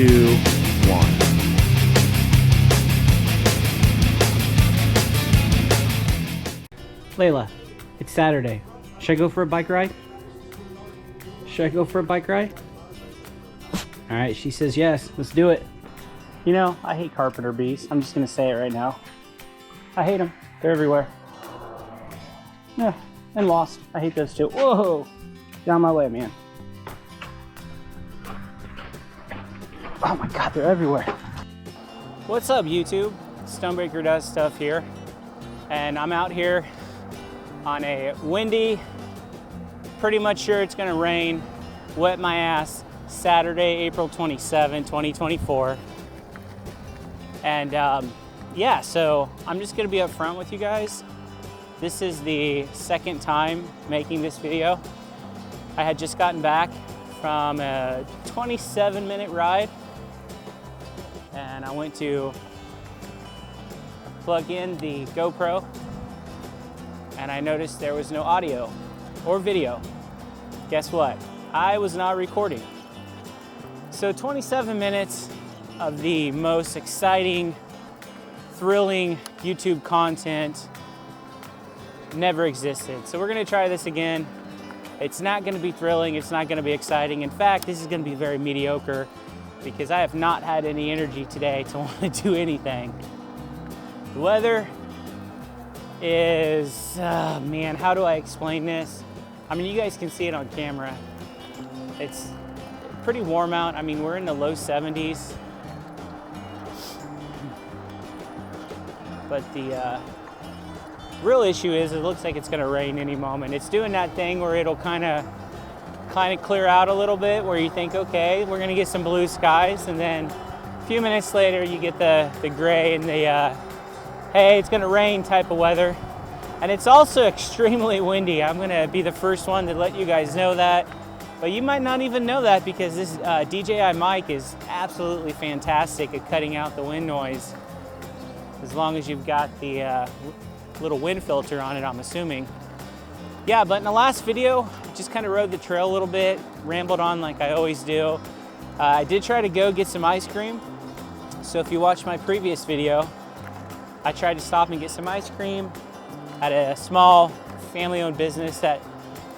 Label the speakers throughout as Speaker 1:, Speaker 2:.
Speaker 1: 2, 1.
Speaker 2: Layla, it's Saturday. Should I go for a bike ride? Should I go for a bike ride? All right, she says yes. Let's do it. You know, I hate carpenter bees. I'm just gonna say it right now. I hate them. They're everywhere. Yeah, and lost. I hate those too. Whoa! Get out of my way, man. Oh my God, they're everywhere. What's up, YouTube? Stonebraker does stuff here, and I'm out here on a windy, pretty much sure it's gonna rain, wet my ass, Saturday, April 27, 2024. And yeah, so I'm just gonna be upfront with you guys. This is the second time making this video. I had just gotten back from a 27-minute ride, and I went to plug in the GoPro, and I noticed there was no audio or video. Guess what? I was not recording. So 27 minutes of the most exciting, thrilling YouTube content never existed. So we're gonna try this again. It's not gonna be thrilling, it's not gonna be exciting. In fact, this is gonna be very mediocre because I have not had any energy today to want to do anything. The weather is, man, how do I explain this? I mean, you guys can see it on camera. It's pretty warm out. I mean, we're in the low 70s. But the real issue is it looks like it's gonna rain any moment. It's doing that thing where it'll kind of clear out a little bit, where you think, okay, we're gonna get some blue skies, and then a few minutes later you get the gray and the hey, it's gonna rain type of weather. And it's also extremely windy. I'm gonna be the first one to let you guys know that, but you might not even know that because this DJI mic is absolutely fantastic at cutting out the wind noise, as long as you've got the little wind filter on it, I'm assuming. Yeah, but in the last video, just kind of rode the trail a little bit, rambled on like I always do. I did try to go get some ice cream. So if you watched my previous video, I tried to stop and get some ice cream at a small family-owned business that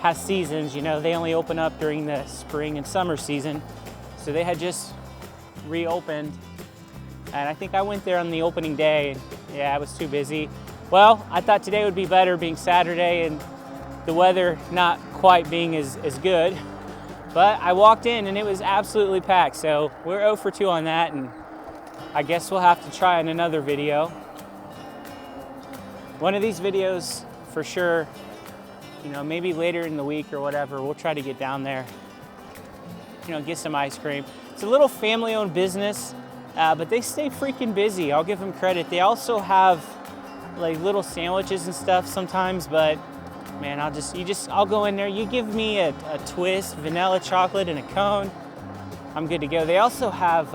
Speaker 2: has seasons. You know, they only open up during the spring and summer season. So they had just reopened. And I think I went there on the opening day, and yeah, I was too busy. Well, I thought today would be better, being Saturday and the weather not quite being as good. But I walked in and it was absolutely packed. So we're 0 for 2 on that, and I guess we'll have to try in another video. One of these videos for sure, you know, maybe later in the week or whatever, we'll try to get down there, you know, get some ice cream. It's a little family-owned business, but they stay freaking busy. I'll give them credit. They also have like little sandwiches and stuff sometimes, but man, I'll go in there. You give me a twist, vanilla chocolate, and a cone, I'm good to go. They also have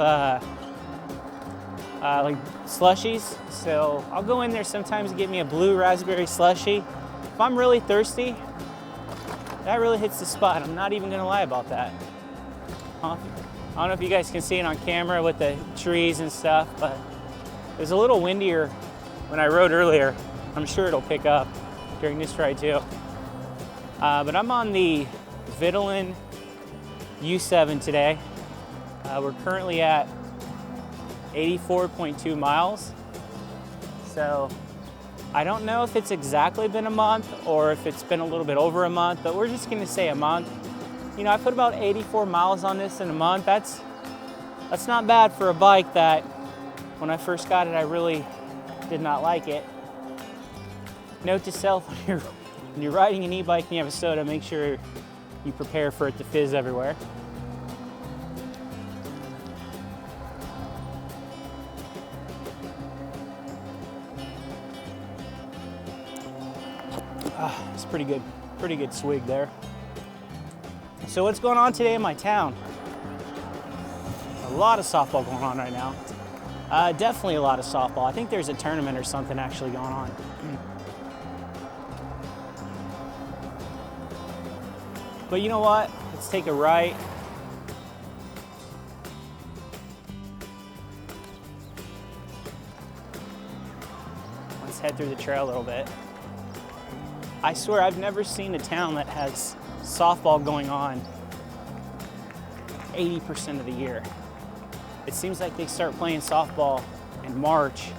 Speaker 2: like slushies, so I'll go in there sometimes and get me a blue raspberry slushie. If I'm really thirsty, that really hits the spot. I'm not even gonna lie about that. I don't know if you guys can see it on camera with the trees and stuff, but it was a little windier when I rode earlier. I'm sure it'll pick up during this ride too. But I'm on the Vitilan U7 today. We're currently at 84.2 miles. So I don't know if it's exactly been a month or if it's been a little bit over a month, but we're just gonna say a month. You know, I put about 84 miles on this in a month. That's not bad for a bike that when I first got it, I really did not like it. Note to self, when you're riding an e-bike and you have a soda, make sure you prepare for it to fizz everywhere. It's pretty good swig there. So what's going on today in my town? A lot of softball going on right now. Definitely a lot of softball. I think there's a tournament or something actually going on. But you know what? Let's take a right. Let's head through the trail a little bit. I swear I've never seen a town that has softball going on 80% of the year. It seems like they start playing softball in March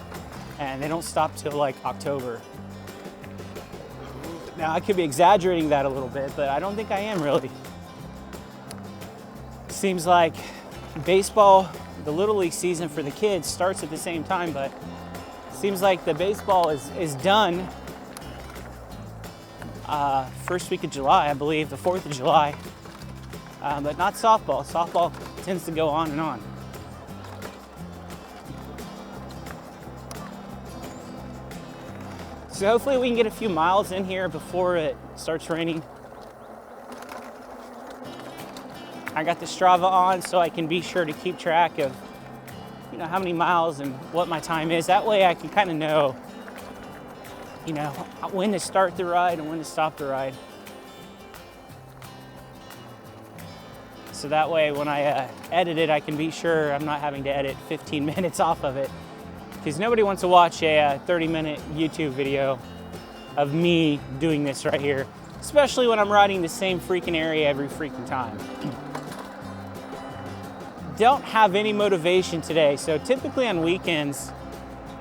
Speaker 2: and they don't stop till like October. Now I could be exaggerating that a little bit, but I don't think I am really. Seems like baseball, the Little League season for the kids starts at the same time, but seems like the baseball is done first week of July, I believe, the 4th of July, but not softball. Softball tends to go on and on. So hopefully we can get a few miles in here before it starts raining. I got the Strava on so I can be sure to keep track of, you know, how many miles and what my time is. That way I can kind of know, you know, when to start the ride and when to stop the ride. So that way when I edit it, I can be sure I'm not having to edit 15 minutes off of it. Because nobody wants to watch a 30-minute YouTube video of me doing this right here, especially when I'm riding the same freaking area every freaking time. Don't have any motivation today, so typically on weekends,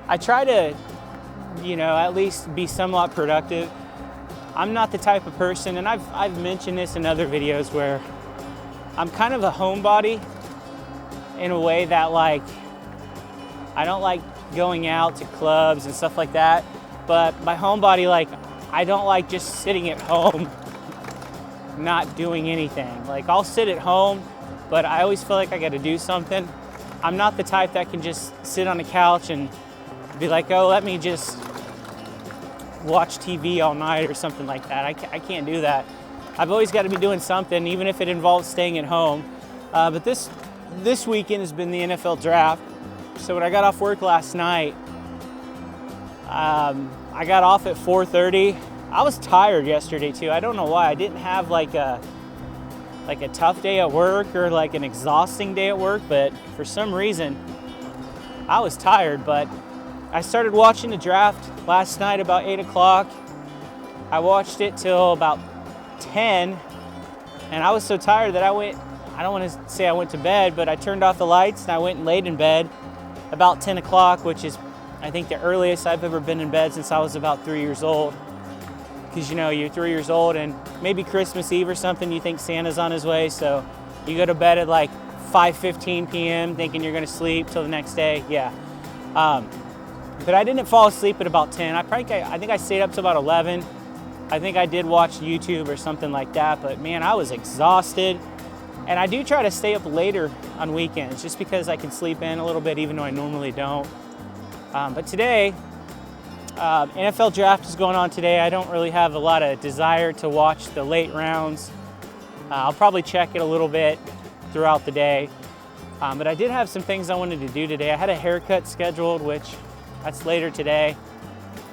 Speaker 2: I try to, you know, at least be somewhat productive. I'm not the type of person, and I've mentioned this in other videos, where I'm kind of a homebody in a way that, like, I don't like going out to clubs and stuff like that, but my homebody, like, I don't like just sitting at home not doing anything. Like, I'll sit at home, but I always feel like I got to do something. I'm not the type that can just sit on the couch and be like, oh, let me just watch TV all night or something like that. I can't do that. I've always got to be doing something, even if it involves staying at home. But this weekend has been the NFL draft. So when I got off work last night, I got off at 4:30. I was tired yesterday too. I don't know why. I didn't have like a tough day at work or like an exhausting day at work, but for some reason I was tired. But I started watching the draft last night about 8 o'clock. I watched it till about 10, and I was so tired that I don't want to say I went to bed, but I turned off the lights and I went and laid in bed about 10 o'clock, which is, I think, the earliest I've ever been in bed since I was about 3 years old. Because, you know, you're 3 years old and maybe Christmas Eve or something, you think Santa's on his way, so you go to bed at like 5:15 p.m. thinking you're going to sleep till the next day. Yeah. But I didn't fall asleep at about 10. I think I stayed up to about 11. I think I did watch YouTube or something like that, but man, I was exhausted. And I do try to stay up later on weekends just because I can sleep in a little bit, even though I normally don't. But today, NFL draft is going on today. I don't really have a lot of desire to watch the late rounds. I'll probably check it a little bit throughout the day. But I did have some things I wanted to do today. I had a haircut scheduled, which that's later today.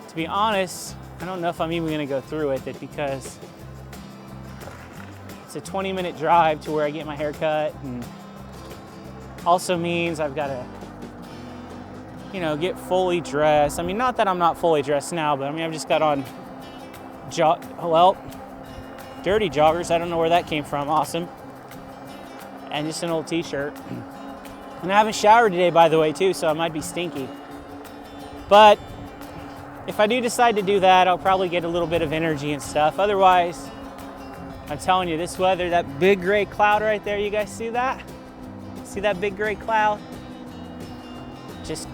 Speaker 2: To be honest, I don't know if I'm even gonna go through with it because it's a 20-minute drive to where I get my hair cut, and also means I've got to, you know, get fully dressed. I mean, not that I'm not fully dressed now, but I mean, I've just got on dirty joggers. I don't know where that came from. Awesome. And just an old t-shirt. And I haven't showered today, by the way, too, so I might be stinky. But if I do decide to do that, I'll probably get a little bit of energy and stuff. Otherwise, I'm telling you, this weather, that big gray cloud right there, you guys see that? See that big gray cloud? Just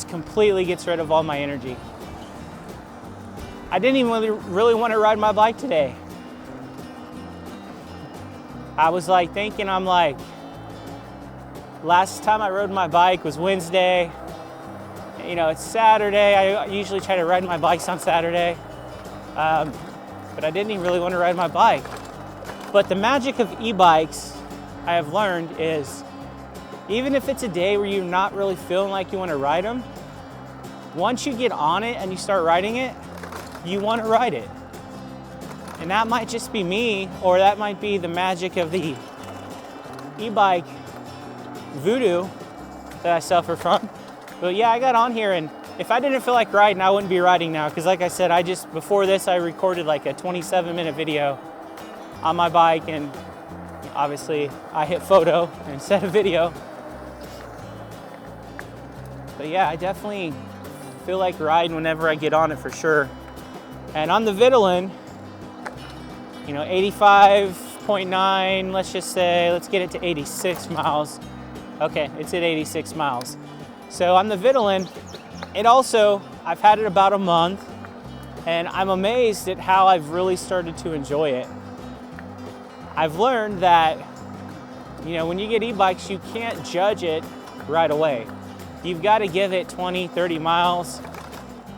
Speaker 2: completely gets rid of all my energy. I didn't even really want to ride my bike today. I was like thinking, I'm like, last time I rode my bike was Wednesday. You know, it's Saturday. I usually try to ride my bikes on Saturday. But I didn't even really want to ride my bike. But the magic of e-bikes, I have learned, is even if it's a day where you're not really feeling like you want to ride them, once you get on it and you start riding it, you want to ride it. And that might just be me, or that might be the magic of the e-bike voodoo that I suffer from. But yeah, I got on here and if I didn't feel like riding, I wouldn't be riding now, because like I said, before this, I recorded like a 27-minute video on my bike, and obviously I hit photo instead of video. But yeah, I definitely feel like riding whenever I get on it for sure. And on the Vitilan, you know, 85.9, let's get it to 86 miles. Okay, it's at 86 miles. So on the Vitilan, I've had it about a month, and I'm amazed at how I've really started to enjoy it. I've learned that, you know, when you get e-bikes, you can't judge it right away. You've got to give it 20, 30 miles.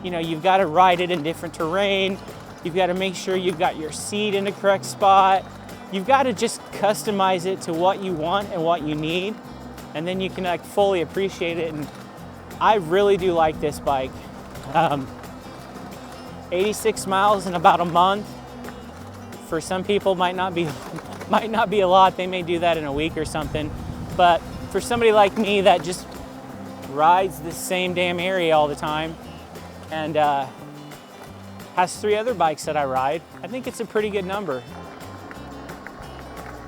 Speaker 2: You know, you've got to ride it in different terrain. You've got to make sure you've got your seat in the correct spot. You've got to just customize it to what you want and what you need, and then you can like fully appreciate it. And I really do like this bike. 86 miles in about a month. For some people might not be a lot. They may do that in a week or something. But for somebody like me that just rides the same damn area all the time and has 3 other bikes that I ride, I think it's a pretty good number.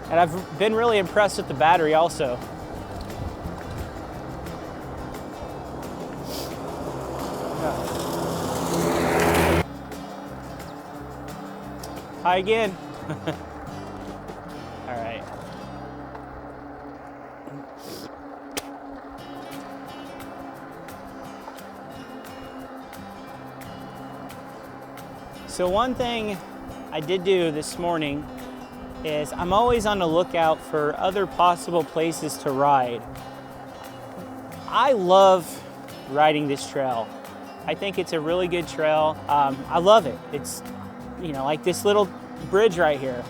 Speaker 2: And I've been really impressed with the battery also. Hi again. All right. So one thing I did do this morning is I'm always on the lookout for other possible places to ride. I love riding this trail. I think it's a really good trail. I love it. It's, you know, like this little bridge right here.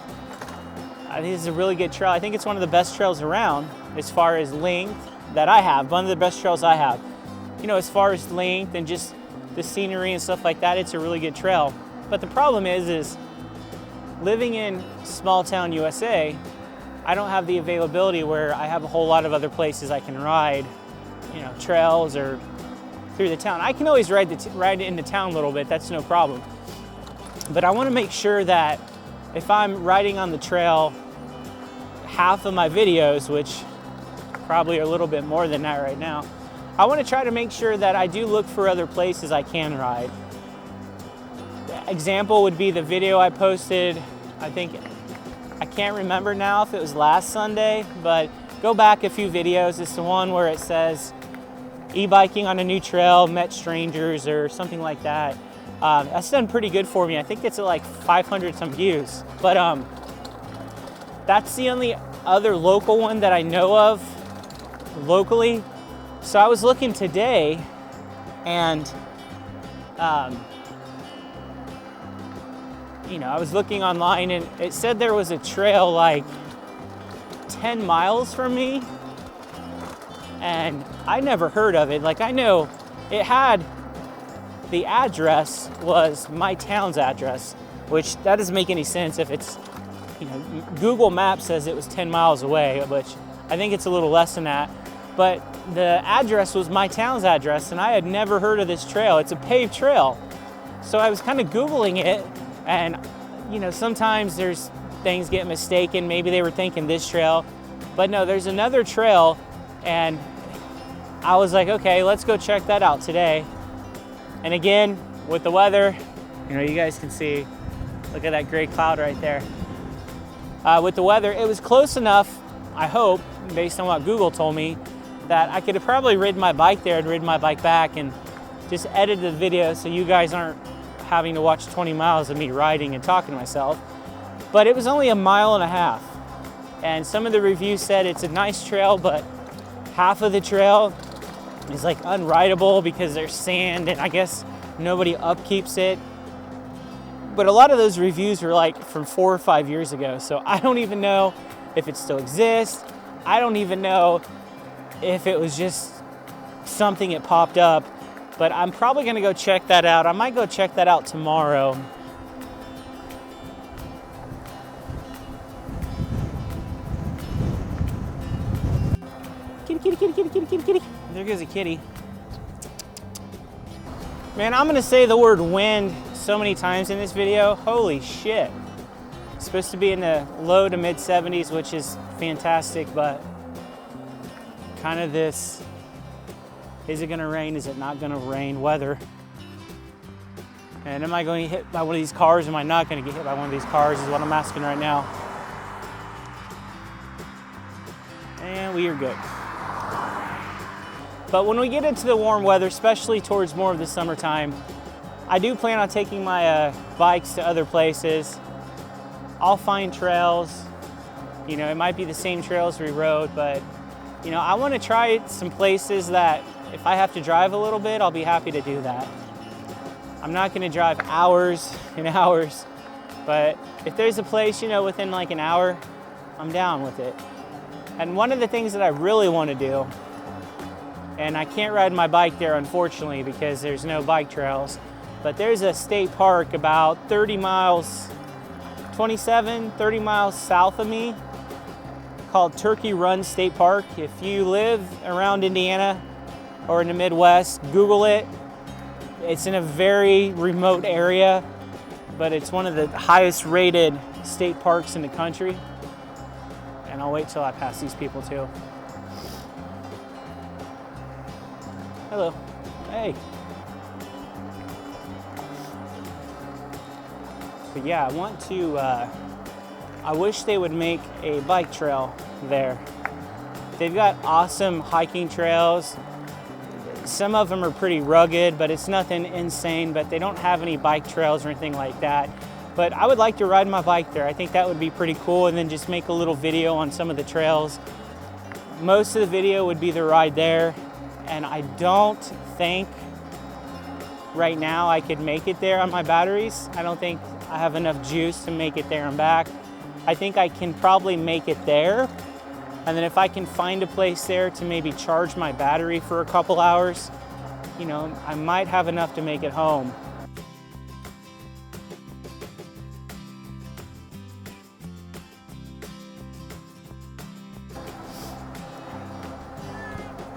Speaker 2: I think it's a really good trail. I think it's one of the best trails around as far as length that I have. One of the best trails I have. You know, as far as length and just the scenery and stuff like that, it's a really good trail. But the problem is living in small town USA, I don't have the availability where I have a whole lot of other places I can ride, you know, trails or through the town. I can always ride into town a little bit, that's no problem. But I want to make sure that if I'm riding on the trail, half of my videos, which probably are a little bit more than that right now, I want to try to make sure that I do look for other places I can ride. Example would be the video I posted, I can't remember now if it was last Sunday, but go back a few videos. It's the one where it says e-biking on a new trail, met strangers or something like that. That's done pretty good for me. I think it's at like 500 some views, but that's the only other local one that I know of locally. So I was looking today, and you know, I was looking online, and it said there was a trail like 10 miles from me, and I never heard of it. Like, I know it had, the address was my town's address, which that doesn't make any sense if it's, you know, Google Maps says it was 10 miles away, which I think it's a little less than that. But the address was my town's address, and I had never heard of this trail. It's a paved trail. So I was kind of Googling it, and, you know, sometimes there's things get mistaken. Maybe they were thinking this trail, but no, there's another trail, and I was like, okay, let's go check that out today. And again, with the weather, you know, you guys can see, look at that gray cloud right there. With the weather, it was close enough, I hope, based on what Google told me, that I could have probably ridden my bike there and ridden my bike back and just edited the video so you guys aren't having to watch 20 miles of me riding and talking to myself. But it was only a mile and a half. And some of the reviews said it's a nice trail, but half of the trail is like unrideable because there's sand, and I guess nobody upkeeps it. But a lot of those reviews were like from 4 or 5 years ago, so I don't even know if it still exists. I don't even know if it was just something that popped up, but I'm probably gonna go check that out. I might go check that out tomorrow. Kitty, kitty, kitty, kitty, kitty, kitty, kitty. There goes a kitty. Man, I'm gonna say the word wind so many times in this video. Holy shit. It's supposed to be in the low to mid 70s, which is fantastic, but kind of this, is it gonna rain, is it not gonna rain weather. And am I going to get hit by one of these cars? Am I not going to get hit by one of these cars is what I'm asking right now. And we are good. But when we get into the warm weather, especially towards more of the summertime, I do plan on taking my bikes to other places. I'll find trails. You know, it might be the same trails we rode, but you know, I want to try some places that if I have to drive a little bit, I'll be happy to do that. I'm not going to drive hours and hours, but if there's a place, you know, within like an hour, I'm down with it. And one of the things that I really want to do, and I can't ride my bike there unfortunately because there's no bike trails, but there's a state park about 30 miles, 30 miles south of me called Turkey Run State Park. If you live around Indiana or in the Midwest, Google it. It's in a very remote area, but it's one of the highest rated state parks in the country. And I'll wait till I pass these people too. Hello. Hey. But yeah, I wish they would make a bike trail there. They've got awesome hiking trails. Some of them are pretty rugged, but it's nothing insane, but they don't have any bike trails or anything like that. But I would like to ride my bike there. I think that would be pretty cool, and then just make a little video on some of the trails. Most of the video would be the ride there, and I don't think right now I could make it there on my batteries. I don't think I have enough juice to make it there and back. I think I can probably make it there. And then if I can find a place there to maybe charge my battery for a couple hours, you know, I might have enough to make it home.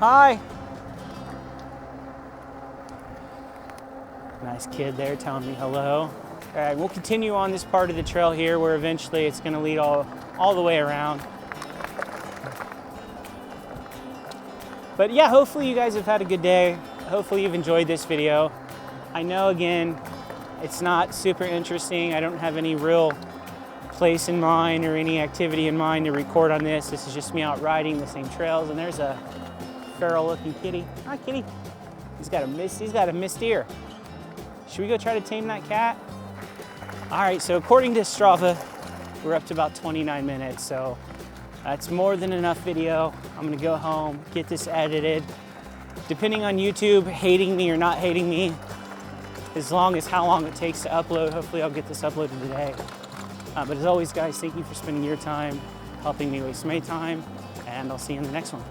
Speaker 2: Hi. Nice kid there telling me hello. All right, we'll continue on this part of the trail here where eventually it's gonna lead all the way around. But yeah, hopefully you guys have had a good day. Hopefully you've enjoyed this video. I know, again, it's not super interesting. I don't have any real place in mind or any activity in mind to record on this. This is just me out riding the same trails, and there's a feral looking kitty. Hi, kitty. He's got a missed ear. Should we go try to tame that cat? All right, so according to Strava, we're up to about 29 minutes, so that's more than enough video. I'm gonna go home, get this edited. Depending on YouTube hating me or not hating me, as long as how long it takes to upload, hopefully I'll get this uploaded today. But as always, guys, thank you for spending your time helping me waste my time, and I'll see you in the next one.